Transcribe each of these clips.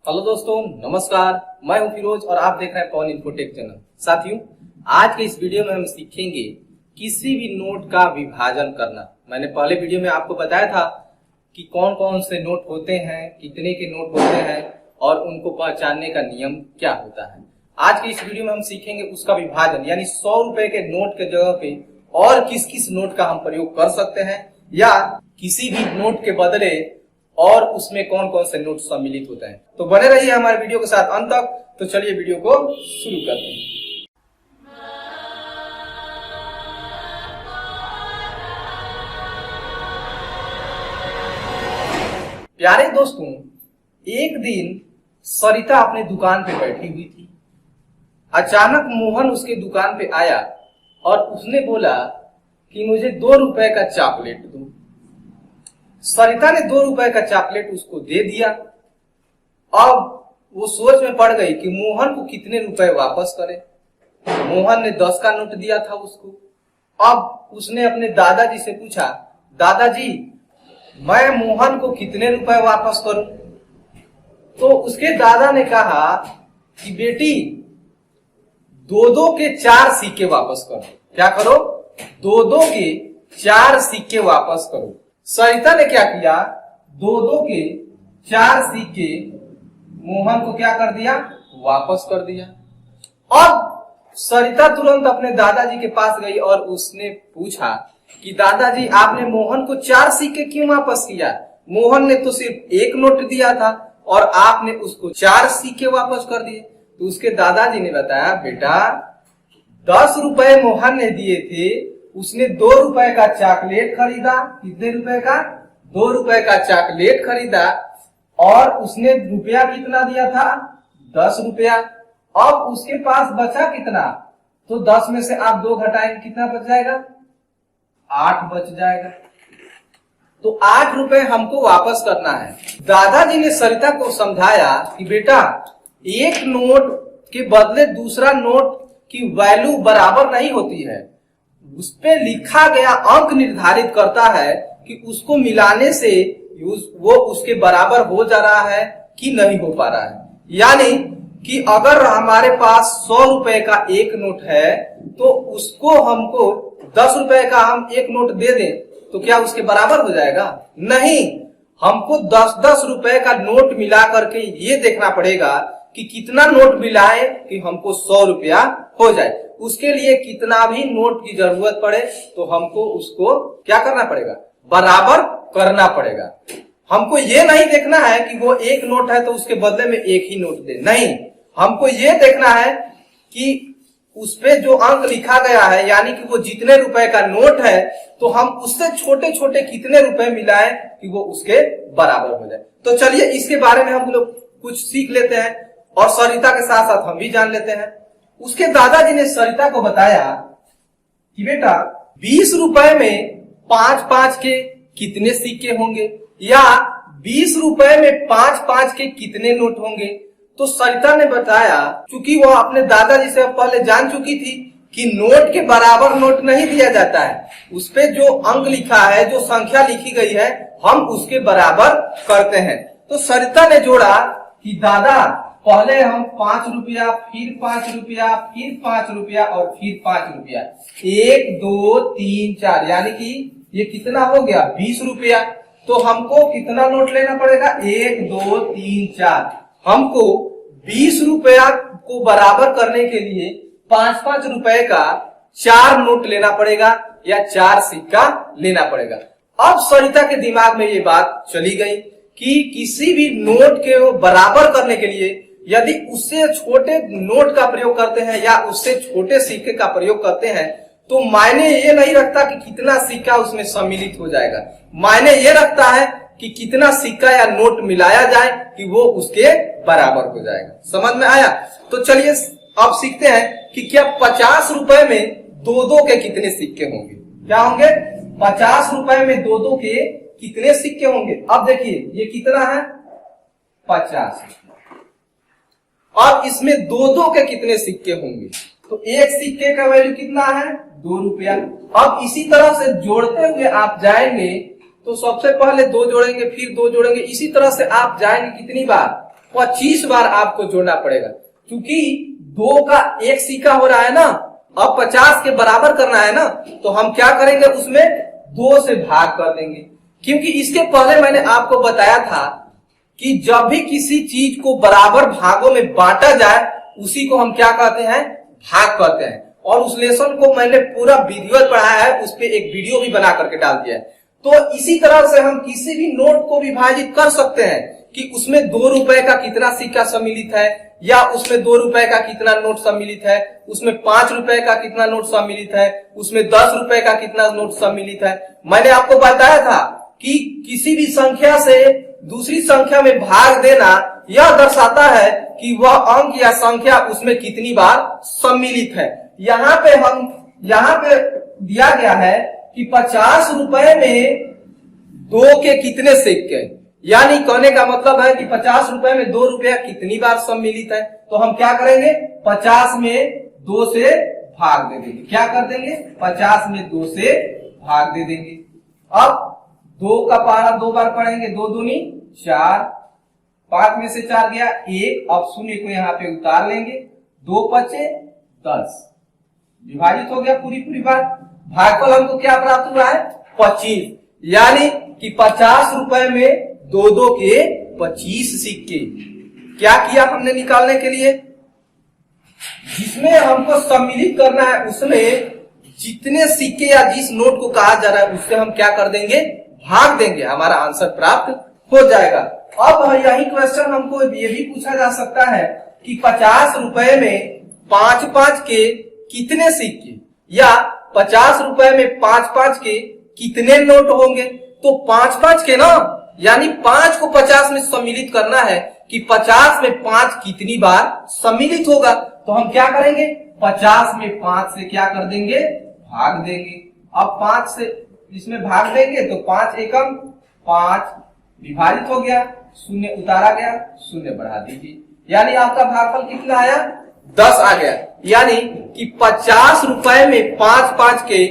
Hello दोस्तों, नमस्कार। मैं हूं फिरोज और आप देख रहे हैं पवन इन्फोटेक चैनल। साथियों, आज के इस वीडियो में हम सीखेंगे किसी भी नोट का विभाजन करना। मैंने पहले वीडियो में आपको बताया था कि कौन कौन से नोट होते हैं, कितने के नोट होते हैं और उनको पहचानने का नियम क्या होता है। आज के इस वीडियो में हम सीखेंगे उसका विभाजन, यानी 100 रुपए के नोट के जगह पे और किस किस नोट का हम प्रयोग कर सकते हैं, या किसी भी नोट के बदले और उसमें कौन कौन से नोट सम्मिलित होते हैं। तो बने रहिए हमारे वीडियो के साथ अंत तक। तो चलिए वीडियो को शुरू करते हैं। प्यारे दोस्तों, एक दिन सरिता अपने दुकान पे बैठी हुई थी। अचानक मोहन उसके दुकान पे आया और उसने बोला कि मुझे 2 रुपए का चॉकलेट दो। सरिता ने 2 रुपए का चॉकलेट उसको दे दिया। अब वो सोच में पड़ गई कि मोहन को कितने रुपए वापस करे। मोहन ने 10 का नोट दिया था उसको। अब उसने अपने दादाजी से पूछा, दादाजी मैं मोहन को कितने रुपए वापस करूं? तो उसके दादा ने कहा कि बेटी 2-2 के 4 सिक्के वापस करो। क्या करो? 2-2 के 4 सिक्के वापस करो। सरिता ने क्या किया? 2-2 के 4 सिक्के मोहन को क्या कर दिया? वापस कर दिया। अब सरिता तुरंत अपने दादाजी के पास गई और उसने पूछा कि दादाजी आपने मोहन को 4 सिक्के क्यों वापस किया? मोहन ने तो सिर्फ 1 नोट दिया था और आपने उसको 4 सिक्के वापस कर दिए। तो उसके दादाजी ने बताया, बेटा 10 रुपए मोहन ने दिए थे, उसने 2 रुपए का चॉकलेट खरीदा। कितने रुपए का? 2 रुपए का चॉकलेट खरीदा और उसने रुपया कितना दिया था? 10 रुपया। अब उसके पास बचा कितना? तो 10 में से आप 2 घटाएंगे, कितना बच जाएगा? 8 बच जाएगा। तो 8 रुपए हमको वापस करना है। दादाजी ने सरिता को समझाया कि बेटा एक नोट के बदले दूसरा नोट की वैल्यू बराबर नहीं होती है। उस पे लिखा गया अंक निर्धारित करता है कि उसको मिलाने से वो उसके बराबर हो जा रहा है कि नहीं हो पा रहा है। यानी कि अगर हमारे पास 100 रुपए का एक नोट है तो उसको हमको 10 रुपए का हम एक नोट दे दें तो क्या उसके बराबर हो जाएगा? नहीं, हमको 10-10 रुपए का नोट मिला करके ये देखना पड़ेगा कि कितना नोट मिलाए कि हमको 100 रुपया हो जाए। उसके लिए कितना भी नोट की जरूरत पड़े तो हमको उसको क्या करना पड़ेगा? बराबर करना पड़ेगा। हमको ये नहीं देखना है कि वो एक नोट है तो उसके बदले में एक ही नोट दे। नहीं, हमको ये देखना है कि उस पे जो अंक लिखा गया है, यानी कि वो जितने रुपए का नोट है तो हम उससे छोटे छोटे कितने रुपए मिलाएं कि वो उसके बराबर हो जाए। तो चलिए इसके बारे में हम लोग कुछ सीख लेते हैं और सरिता के साथ साथ हम भी जान लेते हैं। उसके दादाजी ने सरिता को बताया कि बेटा 20 रुपए में 5-5 के कितने सिक्के होंगे, या 20 रुपए में 5-5 के कितने नोट होंगे। तो सरिता ने बताया, क्योंकि वह अपने दादाजी से पहले जान चुकी थी कि नोट के बराबर नोट नहीं दिया जाता है। उस पे जो अंक लिखा है, जो संख्या लिखी गई है, हम उसके बराबर करते हैं। तो सरिता ने जोड़ा कि दादा पहले हम 5 रुपया, फिर 5 रुपया, फिर 5 रुपया और फिर 5 रुपया, 1 2 3 4, यानी कि ये कितना हो गया? 20 रुपया। तो हमको कितना नोट लेना पड़ेगा? 1 2 3 4। हमको 20 रुपया को बराबर करने के लिए 5-5 रुपए का 4 नोट लेना पड़ेगा या 4 सिक्का लेना पड़ेगा। अब सरिता के दिमाग में ये बात चली गई कि किसी भी नोट के बराबर करने के लिए यदि उससे छोटे नोट का प्रयोग करते हैं या उससे छोटे सिक्के का प्रयोग करते हैं तो मायने ये नहीं रखता कि कितना सिक्का उसमें सम्मिलित हो जाएगा। मायने ये रखता है कि कितना सिक्का या नोट मिलाया जाए कि वो उसके बराबर हो जाएगा। समझ में आया? तो चलिए अब सीखते हैं कि क्या 50 रुपए में 2-2 के कितने सिक्के होंगे। क्या होंगे? 50 रुपए में 2-2 के कितने सिक्के होंगे। अब देखिए ये कितना है? 50। और इसमें 2-2 के कितने सिक्के होंगे? तो एक सिक्के का वैल्यू कितना है? 2 रुपया। अब इसी तरह से जोड़ते हुए आप जाएंगे तो सबसे पहले 2 जोड़ेंगे, फिर 2 जोड़ेंगे, इसी तरह से आप जाएंगे कितनी बार? 25 बार आपको जोड़ना पड़ेगा, क्योंकि 2 का एक सिक्का हो रहा है ना, अब 50 के बराबर करना है ना, तो हम क्या करेंगे, उसमें 2 से भाग कर देंगे। क्योंकि इसके पहले मैंने आपको बताया था कि जब भी किसी चीज को बराबर भागों में बांटा जाए उसी को हम क्या कहते हैं, भाग कहते हैं। और उस लेसन को मैंने पूरा वीडियो पढ़ाया है, उस पे एक वीडियो भी बना करके डाल दिया है। तो इसी तरह से हम किसी भी नोट को विभाजित कर सकते हैं कि उसमें 2 रुपए का कितना सिक्का सम्मिलित है, या उसमें 2 रुपए का कितना नोट सम्मिलित है, उसमें 5 रुपए का कितना नोट सम्मिलित है, उसमें 10 रुपए का कितना नोट सम्मिलित है। मैंने आपको बताया था कि किसी भी संख्या से दूसरी संख्या में भाग देना यह दर्शाता है कि वह अंक या संख्या उसमें कितनी बार सम्मिलित है। यहाँ पे दिया गया है कि 50 रुपए में 2 के कितने सिक्के, यानी कहने का मतलब है कि 50 रुपए में 2 रुपया कितनी बार सम्मिलित है। तो हम क्या करेंगे, 50 में 2 से भाग दे देंगे। क्या कर देंगे, 50 में 2 से भाग दे देंगे। अब 2 का पहाड़ा 2 बार पढ़ेंगे, 2 दूनी 4, 5 में से 4 गया 1, अब शून्य को यहाँ पे उतार लेंगे, 2 पचे 10, विभाजित हो गया पूरी बार। भागफल हमको क्या प्राप्त हुआ है, 25, यानी कि 50 रुपए में 2 के 25 सिक्के। क्या किया हमने निकालने के लिए, जिसमें हमको सम्मिलित करना है उसमें जितने सिक्के या जिस नोट को कहा जा रहा है उससे हम क्या कर देंगे, भाग देंगे, हमारा आंसर प्राप्त हो जाएगा। अब यही क्वेश्चन हमको ये भी पूछा जा सकता है कि 50 रुपए में 5-5 के कितने सिक्के, या 50 रुपए में 5-5 के कितने नोट होंगे। तो 5-5 के ना, यानी 5 को 50 में सम्मिलित करना है कि 50 में 5 कितनी बार सम्मिलित होगा। तो हम क्या करेंगे, 50 में 5 से क्या कर देंगे, भाग देंगे। अब 5 से इसमें भाग देंगे तो 5 एकम 5, विभाजित हो गया, शून्य उतारा गया, शून्य बढ़ा दीजिए, यानी आपका भागफल कितना आया, 10 आ गया। यानी कि 50 रुपए में 5-5 के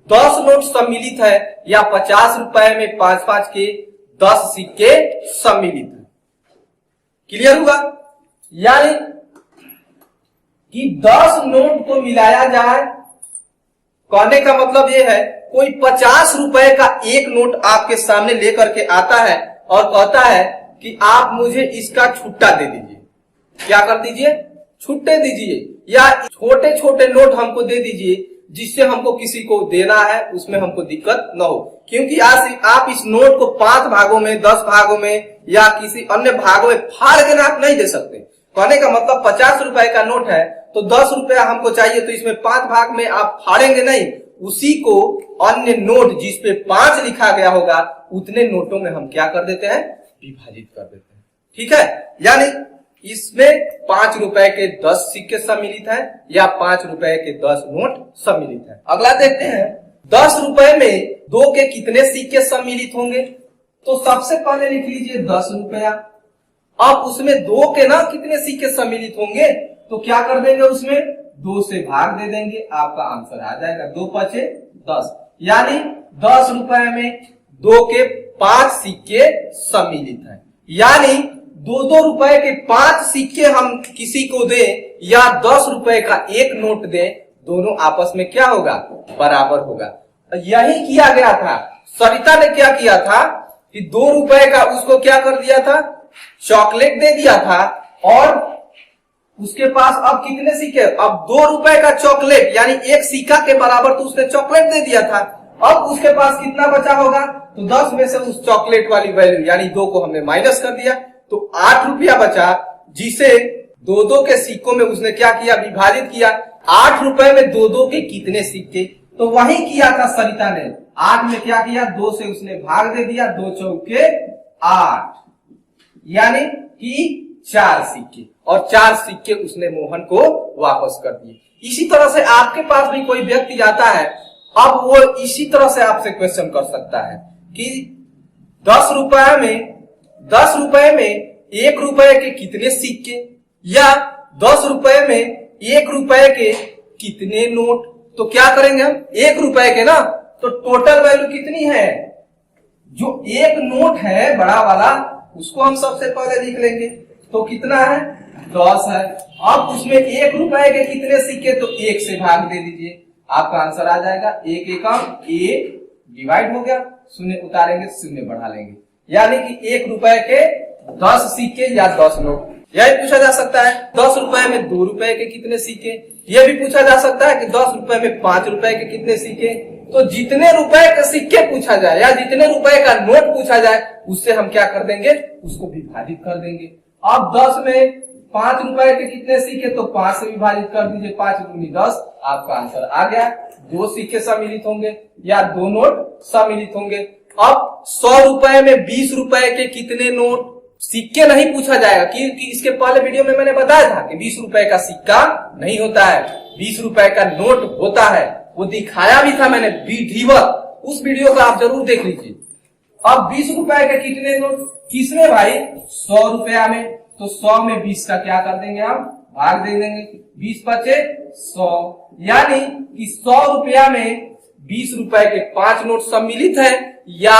10 नोट सम्मिलित है, या 50 रुपए में 5-5 के 10 सिक्के सम्मिलित है। क्लियर हुआ, यानी कि 10 नोट को मिलाया जाए, कहने का मतलब यह है कोई 50 रुपए का एक नोट आपके सामने लेकर के आता है और कहता है कि आप मुझे इसका छुट्टा दे दीजिए। क्या कर दीजिए, छुट्टे दीजिए, या छोटे छोटे नोट हमको दे दीजिए जिससे हमको किसी को देना है उसमें हमको दिक्कत न हो। क्योंकि आज आप इस नोट को 5 भागों में, 10 भागों में या किसी अन्य भागों में फाड़ के आप नहीं दे सकते। कहने का मतलब 50 रुपए का नोट है तो 10 रुपया हमको चाहिए, तो इसमें 5 भाग में आप फाड़ेंगे नहीं, उसी को अन्य नोट जिसपे 5 लिखा गया होगा उतने नोटों में हम क्या कर देते हैं, विभाजित कर देते हैं। ठीक है, यानी इसमें 5 रुपए के 10 सिक्के सम्मिलित है या 5 रुपए के 10 नोट सम्मिलित है। अगला देखते हैं, 10 रुपए में 2 के कितने सिक्के सम्मिलित होंगे। तो सबसे पहले लिख लीजिए 10 रुपया। अब उसमें 2 के ना कितने सिक्के सम्मिलित होंगे, तो क्या कर देंगे, उसमें 2 से भाग दे देंगे, आपका आंसर आ जाएगा 2 पचे 10, यानी 10 रुपए में 2 के 5 सिक्के सम्मिलित है। यानी 2-2 रुपए के 5 सिक्के हम किसी को दें या 10 रुपए का एक नोट दें, दोनों आपस में क्या होगा, बराबर होगा। यही किया गया था, सरिता ने क्या किया था कि 2 रुपए का उसको क्या कर दिया था, चॉकलेट दे दिया था, और उसके पास अब कितने सिक्के, अब 2 रुपए का चॉकलेट यानी एक सिक्का के बराबर तो उसने चॉकलेट दे दिया था। अब उसके पास कितना बचा होगा, तो 10 में से उस चॉकलेट वाली वैल्यू यानी 2 को हमने माइनस कर दिया, तो 8 रुपया बचा, जिसे 2-2 के सिक्कों में उसने क्या किया, विभाजित किया। 8 रुपए में 2-2 के कितने सिक्के, तो वही किया था सरिता ने। 8 में क्या किया, 2 से उसने भाग दे दिया, 2 चौके 8, यानी कि 4 सिक्के, और 4 सिक्के उसने मोहन को वापस कर दिए। इसी तरह से आपके पास भी कोई व्यक्ति आता है, अब वो इसी तरह से आपसे क्वेश्चन कर सकता है कि 10 रुपए में 1 रुपए के कितने सिक्के, या 10 रुपए में 1 रुपए के कितने नोट। तो क्या करेंगे हम, 1 रुपए के ना, तो टोटल वैल्यू कितनी है, जो एक नोट है बड़ा वाला उसको हम सबसे पहले लिख लेंगे। तो कितना है 10 है। अब उसमें 1 रुपए के कितने सिक्के, तो 1 से भाग दे दीजिए, आपका आंसर आ जाएगा 1 एकम 1 डिवाइड हो गया, शून्य उतारेंगे शून्य बढ़ा लेंगे, यानी कि 1 रुपए के 10 सिक्के या 10 नोट। यही पूछा जा सकता है 10 रुपए में 2 रुपए के कितने सिक्के, यह भी पूछा जा सकता है कि 10 रुपए में 5 रुपए के कितने सिक्के। तो जितने रुपए के सिक्के पूछा जाए या जितने रुपए का नोट पूछा जाए उससे हम क्या कर देंगे, उसको विभाजित कर देंगे। अब 10 में 5 रुपए के कितने सिक्के, तो 5 से विभाजित कर दीजिए, 5 दूनी 10, आपका आंसर आ गया। 2 सिक्के सम्मिलित होंगे या 2 नोट सम्मिलित होंगे। अब 100 रुपए में 20 रुपए के कितने नोट, सिक्के नहीं पूछा जाएगा कि इसके पहले वीडियो में मैंने बताया था कि 20 रुपए का सिक्का नहीं होता है, 20 रुपए का नोट होता है, वो दिखाया भी था मैंने विधिवत, उस वीडियो को आप जरूर देख लीजिए। अब 20 रुपए के कितने नोट, किसमें भाई 100 रुपया में, तो 100 में 20 का क्या कर देंगे हम, भाग दे देंगे, 20 बचे 100, यानी कि 100 रुपया में 20 रुपए के 5 नोट सम्मिलित है या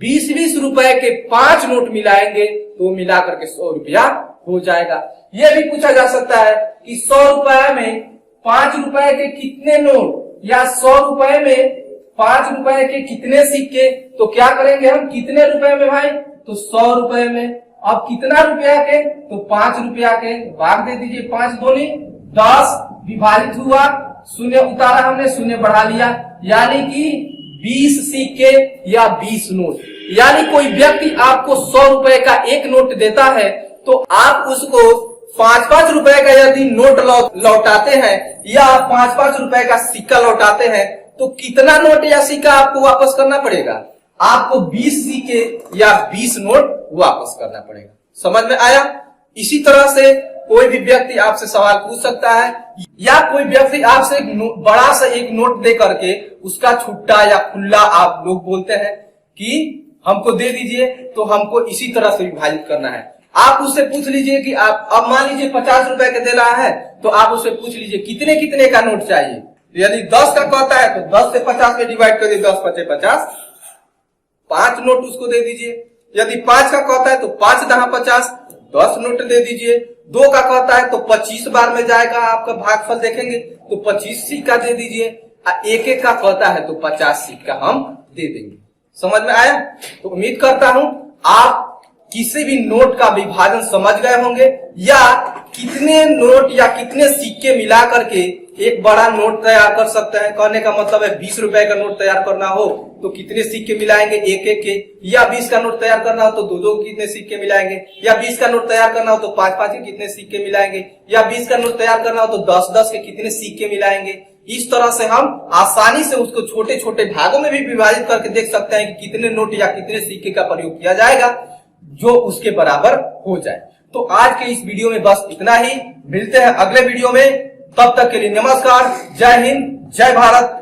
20-20 रुपए के 5 नोट मिलाएंगे तो मिलाकर के 100 रुपया हो जाएगा। यह भी पूछा जा सकता है कि 100 रुपए में 5 रुपए के कितने नोट या 100 रुपए में 5 रुपए के कितने सिक्के, तो क्या करेंगे हम, कितने रुपए में भाई, तो 100 रुपए में। अब कितना रुपया के, तो 5 रुपया के, भाग दे दीजिए, 5 दूनी 10, विभाजित हुआ, शून्य उतारा हमने, शून्य बढ़ा लिया, यानी कि 20 सिक्के या 20 नोट। यानी कोई व्यक्ति आपको 100 रुपए का एक नोट देता है तो आप उसको 5-5 रुपए का यदि नोट लौटाते हैं या 5-5 रुपए का सिक्का लौटाते हैं तो कितना नोट या सिक्का आपको वापस करना पड़ेगा, आपको 20 सिक्के या 20 नोट वापस करना पड़ेगा। समझ में आया। इसी तरह से कोई भी व्यक्ति आपसे सवाल पूछ सकता है या कोई व्यक्ति आपसे बड़ा सा एक नोट दे करके उसका छुट्टा या खुला आप लोग बोलते हैं कि हमको दे दीजिए, तो हमको इसी तरह से विभाजित करना है। आप उससे पूछ लीजिए कि आप अब मान लीजिए 50 रुपए का दे रहा है तो आप उससे पूछ लीजिए कितने कितने का नोट चाहिए, तो यदि 10 का कहता है तो 10 से 50 में डिवाइड कर दीजिए, 10 पचे 50, 5 नोट उसको दे दीजिए। यदि 5 का कहता है तो 5 दहा 50, 10 नोट दे दीजिए। 2 का कहता है तो 25 बार में जाएगा, आपका भागफल देखेंगे तो 25 सिक्का दे दीजिए। 1-1 का कहता है तो 50 सिक्का हम दे देंगे। समझ में आया। तो उम्मीद करता हूं आप किसी भी नोट का विभाजन समझ गए होंगे या कितने नोट या कितने सिक्के मिला करके एक बड़ा नोट तैयार कर सकते हैं। कहने का मतलब है 20 रुपए का नोट तैयार करना हो तो कितने सिक्के मिलाएंगे, 1-1 के, या 20 का नोट तैयार करना हो तो 2-2 के कितने सिक्के मिलाएंगे, या 20 का नोट तैयार करना हो तो 5-5 के कितने सिक्के मिलाएंगे, या 20 का नोट तैयार करना हो तो 10-10 के कितने सिक्के मिलाएंगे। इस तरह से हम आसानी से उसको छोटे छोटे भागों में भी विभाजित करके देख सकते हैं कि कितने नोट या कितने सिक्के का प्रयोग किया जाएगा जो उसके बराबर हो जाए। तो आज के इस वीडियो में बस इतना ही, मिलते हैं अगले वीडियो में, तब तक के लिए नमस्कार, जय हिंद, जय भारत।